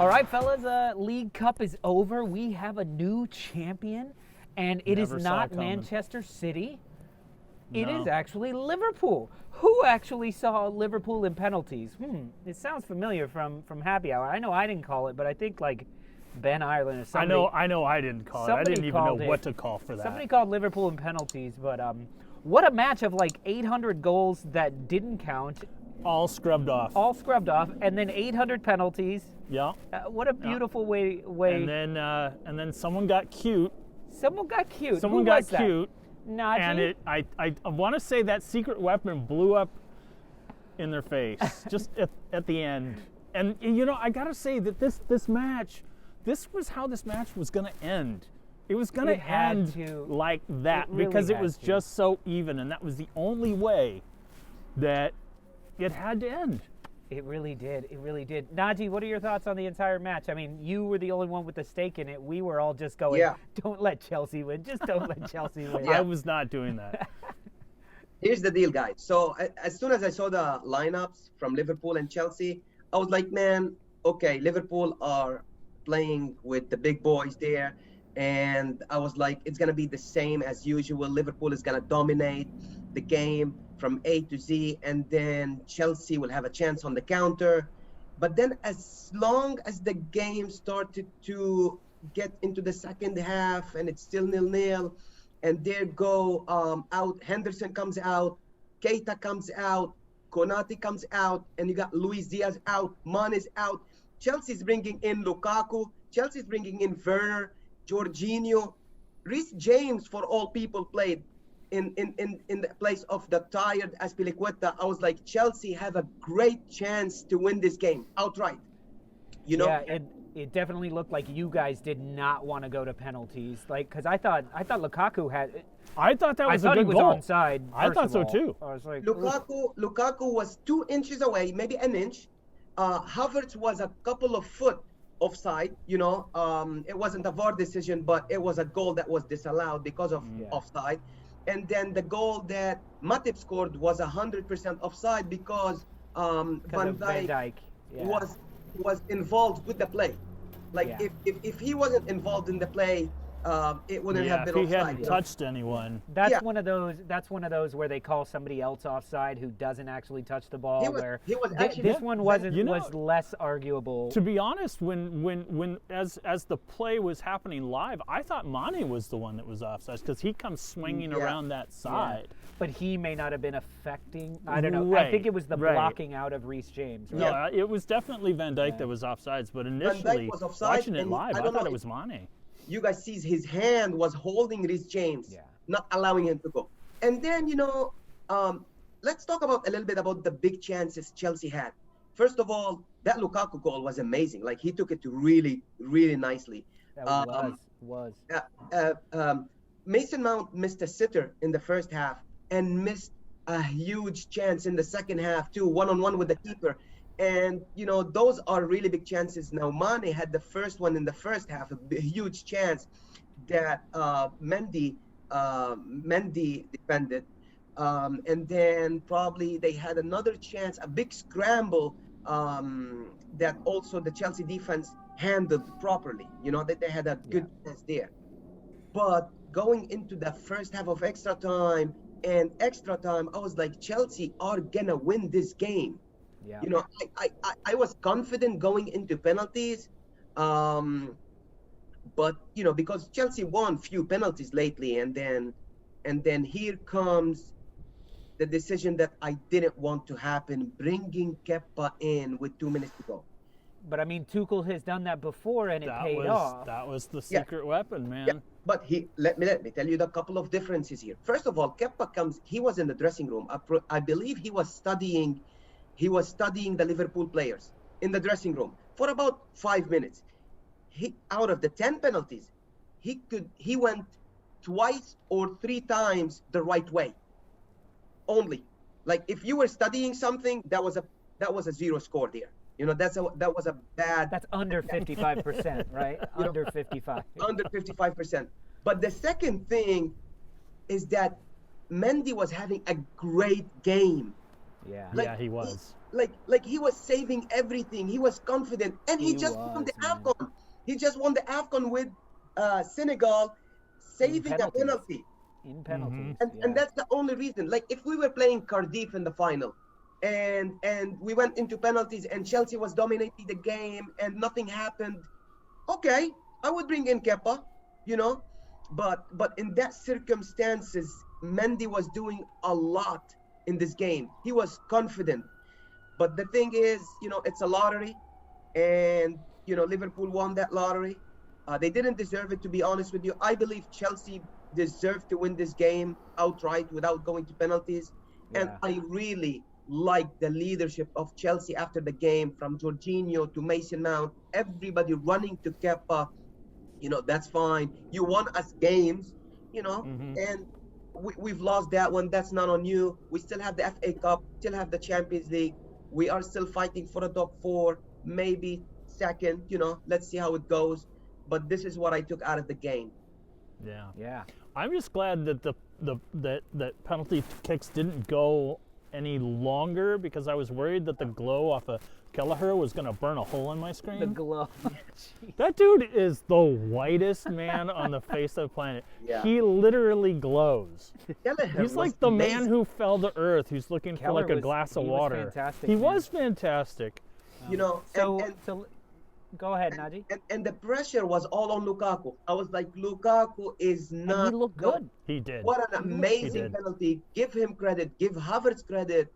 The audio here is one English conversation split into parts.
All right, fellas, League Cup is over. We have a new champion, and it is Never saw not it coming. Manchester City. It No. is actually Liverpool. Who actually saw Liverpool in penalties? It sounds familiar from Happy Hour. I know I didn't call it, but I think like Ben Ireland or somebody. I know I didn't call it. I didn't even know what to call for that. Somebody called Liverpool in penalties, but what a match of like 800 goals that didn't count. All scrubbed off. All scrubbed off, and then 800 penalties. Yeah. What a beautiful way. And then someone got cute. Someone got cute. Someone Who got was that? cute. Najee? And I want to say that secret weapon blew up in their face just at the end. And you know, I gotta say that this match, this was how this match was gonna end. It was gonna end like that because it was just so even, and that was the only way that it had to end. It really did. It really did. Najee, what are your thoughts on the entire match? I mean, you were the only one with the stake in it. We were all just going, don't let Chelsea win. Just don't let Chelsea win. I was not doing that. Here's the deal, guys. So as soon as I saw the lineups from Liverpool and Chelsea, I was like, man, okay, Liverpool are playing with the big boys there. And I was like, it's going to be the same as usual. Liverpool is going to dominate the game from A to Z, and then Chelsea will have a chance on the counter. But then as long as the game started to get into the second half and it's still 0-0, and there go out, Henderson comes out, Keita comes out, Konate comes out, and you got Luis Diaz out, Mane's out. Chelsea's bringing in Lukaku, Chelsea's bringing in Werner, Jorginho, Reeves James, for all people, played in the place of the tired Azpilicueta. I was like, Chelsea have a great chance to win this game outright. You know? Yeah, it definitely looked like you guys did not want to go to penalties. Like, because I thought Lukaku had. I thought that was a good goal. goal. Onside. I thought so too. I was like, Lukaku was 2 inches away, maybe an inch. Havertz was a couple of foot offside. You know, it wasn't a VAR decision, but it was a goal that was disallowed because of offside. And then the goal that Matip scored was 100% offside because Van Dijk was involved with the play. Like if he wasn't involved in the play, it wouldn't have been offside. If he hadn't touched anyone. That's one of those. That's one of those where they call somebody else offside who doesn't actually touch the ball. This one was less arguable. To be honest, when as the play was happening live, I thought Mane was the one that was offside because he comes swinging around that side. Yeah. But he may not have been affecting. I don't know. Right, I think it was the blocking out of Reeves James. Right? No, it was definitely Van Dijk that was offsides. But initially, watching it live, I thought it was Mane. You guys see his hand was holding Reeves James, not allowing him to go. And then, you know, let's talk about a little bit about the big chances Chelsea had. First of all, that Lukaku goal was amazing. Like, he took it to really, really nicely. That was. Mason Mount missed a sitter in the first half and missed a huge chance in the second half too, one-on-one with the keeper. And, you know, those are really big chances. Now, Mane had the first one in the first half, a huge chance that Mendy defended. And then probably they had another chance, a big scramble that also the Chelsea defense handled properly. You know, that they had a good chance there. But going into the first half of extra time, I was like, Chelsea are going to win this game. Yeah. You know, I was confident going into penalties, but you know, because Chelsea won few penalties lately, and then here comes the decision that I didn't want to happen, bringing Kepa in with 2 minutes to go. But I mean, Tuchel has done that before, and it paid off. That was the secret weapon, man. Yeah. But let me tell you the couple of differences here. First of all, Kepa he was in the dressing room. I believe he was studying the Liverpool players in the dressing room for about 5 minutes. Out of the 10 penalties, he went twice or 3 times the right way. Only. Like, if you were studying something, that was a 0 score there. You know, that was a bad. That's under 55%, right? Under 55. Under 55%. But the second thing is that Mendy was having a great game. Yeah. Like, he was. like he was saving everything. He was confident, and he just won the man. AFCON. He just won the AFCON with Senegal, saving a penalty. In penalties. And that's the only reason. Like if we were playing Cardiff in the final, and we went into penalties, and Chelsea was dominating the game, and nothing happened, okay, I would bring in Kepa, you know, but in that circumstances, Mendy was doing a lot in this game. He was confident, but the thing is, you know, it's a lottery, and you know Liverpool won that lottery. They didn't deserve it, to be honest with you. I believe Chelsea deserved to win this game outright without going to penalties. And I really like the leadership of Chelsea after the game, from Jorginho to Mason Mount, everybody running to Kepa. You know, that's fine. You won us games, you know, and we've lost that one. That's not on you. We still have the FA Cup, still have the Champions League. We are still fighting for a top 4, maybe second, you know, let's see how it goes. But this is what I took out of the game. Yeah. I'm just glad that that penalty kicks didn't go any longer, because I was worried that the glow off of Kelleher was going to burn a hole in my screen. The glow. That dude is the whitest man on the face of the planet. Yeah. He literally glows. Kelleher He's was like the man amazing. who fell to earth, who's looking for like a glass of water. Was fantastic, He man. was fantastic. You know, So go ahead, Naji. and the pressure was all on Lukaku. I was like, Lukaku is not. And he looked good. He did. What an He amazing did. penalty! Give him credit. Give Havertz credit.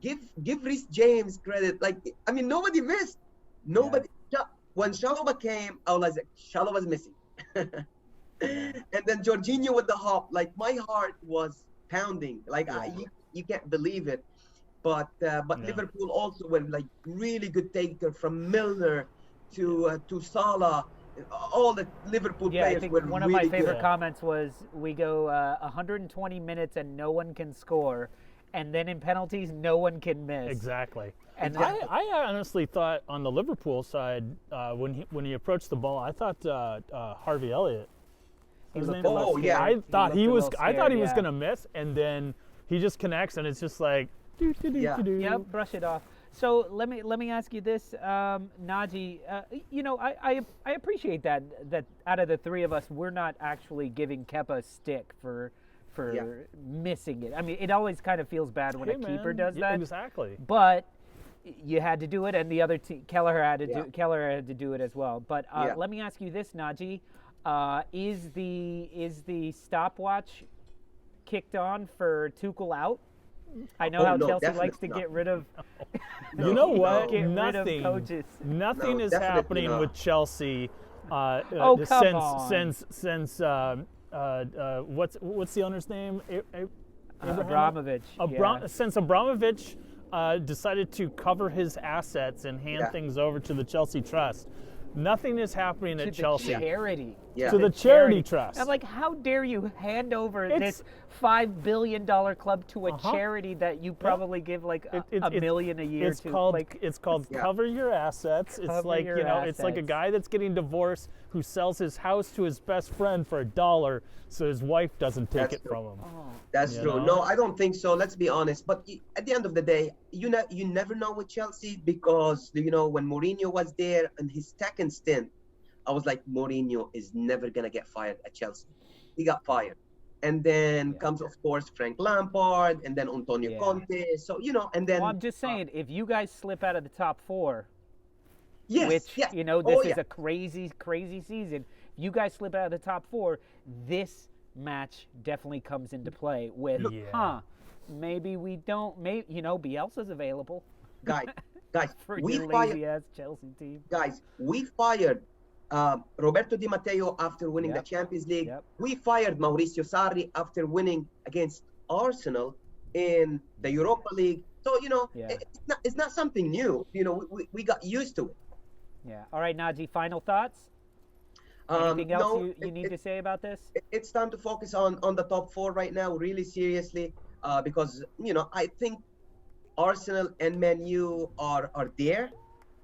Give Reeves James credit. Like, I mean, nobody missed. Nobody. When Chalobah came, I was like, Chalobah's missing. And then Jorginho with the hop. Like, my heart was pounding. Like, you can't believe it. But Liverpool also were like really good taker, from Milner to Salah. All the Liverpool Yeah, I players think were one of really my favorite good. comments was, we go 120 minutes and no one can score, and then in penalties no one can miss. Exactly. And I honestly thought on the Liverpool side, when he approached the ball, I thought Harvey Elliott. He his looked name a little was- scared. I thought He he looked was. a I little thought he was scared, gonna miss, and then he just connects, and it's just like. Yeah. Yep, brush it off. So let me ask you this, Naji. You know, I appreciate that out of the three of us, we're not actually giving Kepa stick for missing it. I mean, it always kind of feels bad when Hey, a keeper man, does yeah, that. Exactly. But you had to do it, and the other Kelleher had to Yeah. Kelleher had to do it as well. But Yeah. let me ask you this, Naji: is the stopwatch kicked on for Tuchel out? I know how no, Chelsea definitely likes to not. get rid of. You know what? Get rid of Nothing. coaches. Nothing No, is definitely happening not. with Chelsea. Oh, come on. Since what's the owner's name? Abramovich. yeah. Since Abramovich decided to cover his assets and hand Yeah. things over to the Chelsea Trust, nothing is happening To at the Chelsea. charity. Yeah. To the charity trust. I'm like, how dare you hand over It's- this $5 billion club to a Uh-huh. charity that you probably give like a It's- million a year It's to? called Like, Yeah. cover your assets. It's Cover like, your you know, it's like a assets. guy that's getting divorced who sells his house to his best friend for $1 so his wife doesn't take That's it true. from him. That's You true. know? No, I don't think so. Let's be honest. But at the end of the day, you never know with Chelsea, because you know when Mourinho was there in his second stint, I was like, Mourinho is never gonna get fired at Chelsea. He got fired, and then comes of course Frank Lampard, and then Antonio Yeah. Conte. So you know, and then well, I'm just saying, if you guys slip out of the top four, yes, which yes. you know this Oh, is yeah. a crazy season. If you guys slip out of the top four, this match definitely comes into play with, Yeah. maybe we don't. Maybe you know Bielsa's available guys, for we your fired. lazy ass Chelsea team. Guys, we fired Roberto Di Matteo after winning Yep. the Champions League. Yep. We fired Mauricio Sarri after winning against Arsenal in the Europa League. So, you know, Yeah. it's not something new. You know, we got used to it. Yeah. All right, Naji. Final thoughts. Anything else no, you need to say about this? It's time to focus on the top 4 right now, really seriously, because, you know, I think Arsenal and Man U are there.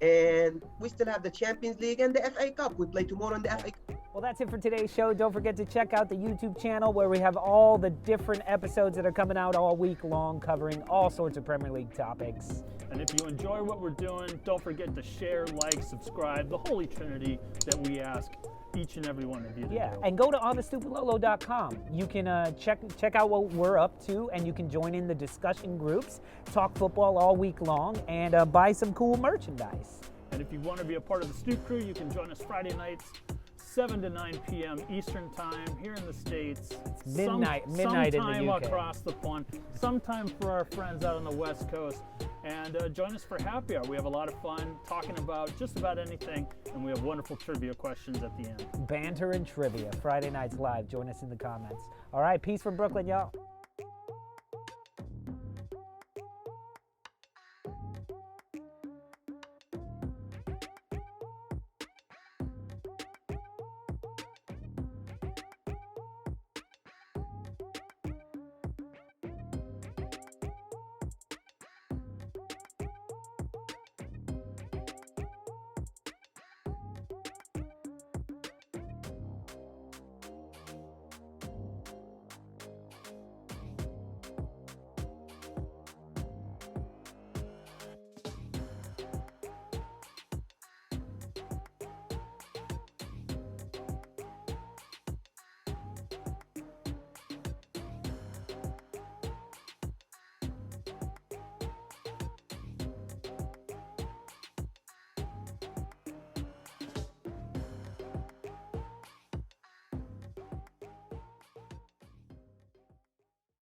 And we still have the Champions League and the FA Cup. We play tomorrow in the FA Cup. Well, that's it for today's show. Don't forget to check out the YouTube channel where we have all the different episodes that are coming out all week long, covering all sorts of Premier League topics. And if you enjoy what we're doing, don't forget to share, like, subscribe, the Holy Trinity that we ask each and every one of you to Yeah, do. and go to onthestoopwithlolo.com. You can check out what we're up to, and you can join in the discussion groups, talk football all week long, and buy some cool merchandise. And if you want to be a part of the Stoop crew, you can join us Friday nights, 7 to 9 p.m. Eastern Time here in the States. Midnight in the sometime UK. across the pond, sometime for our friends out on the West Coast. And join us for happy hour. We have a lot of fun talking about just about anything, and we have wonderful trivia questions at the end. Banter and trivia, Friday nights live. Join us in the comments. All right, peace from Brooklyn, y'all.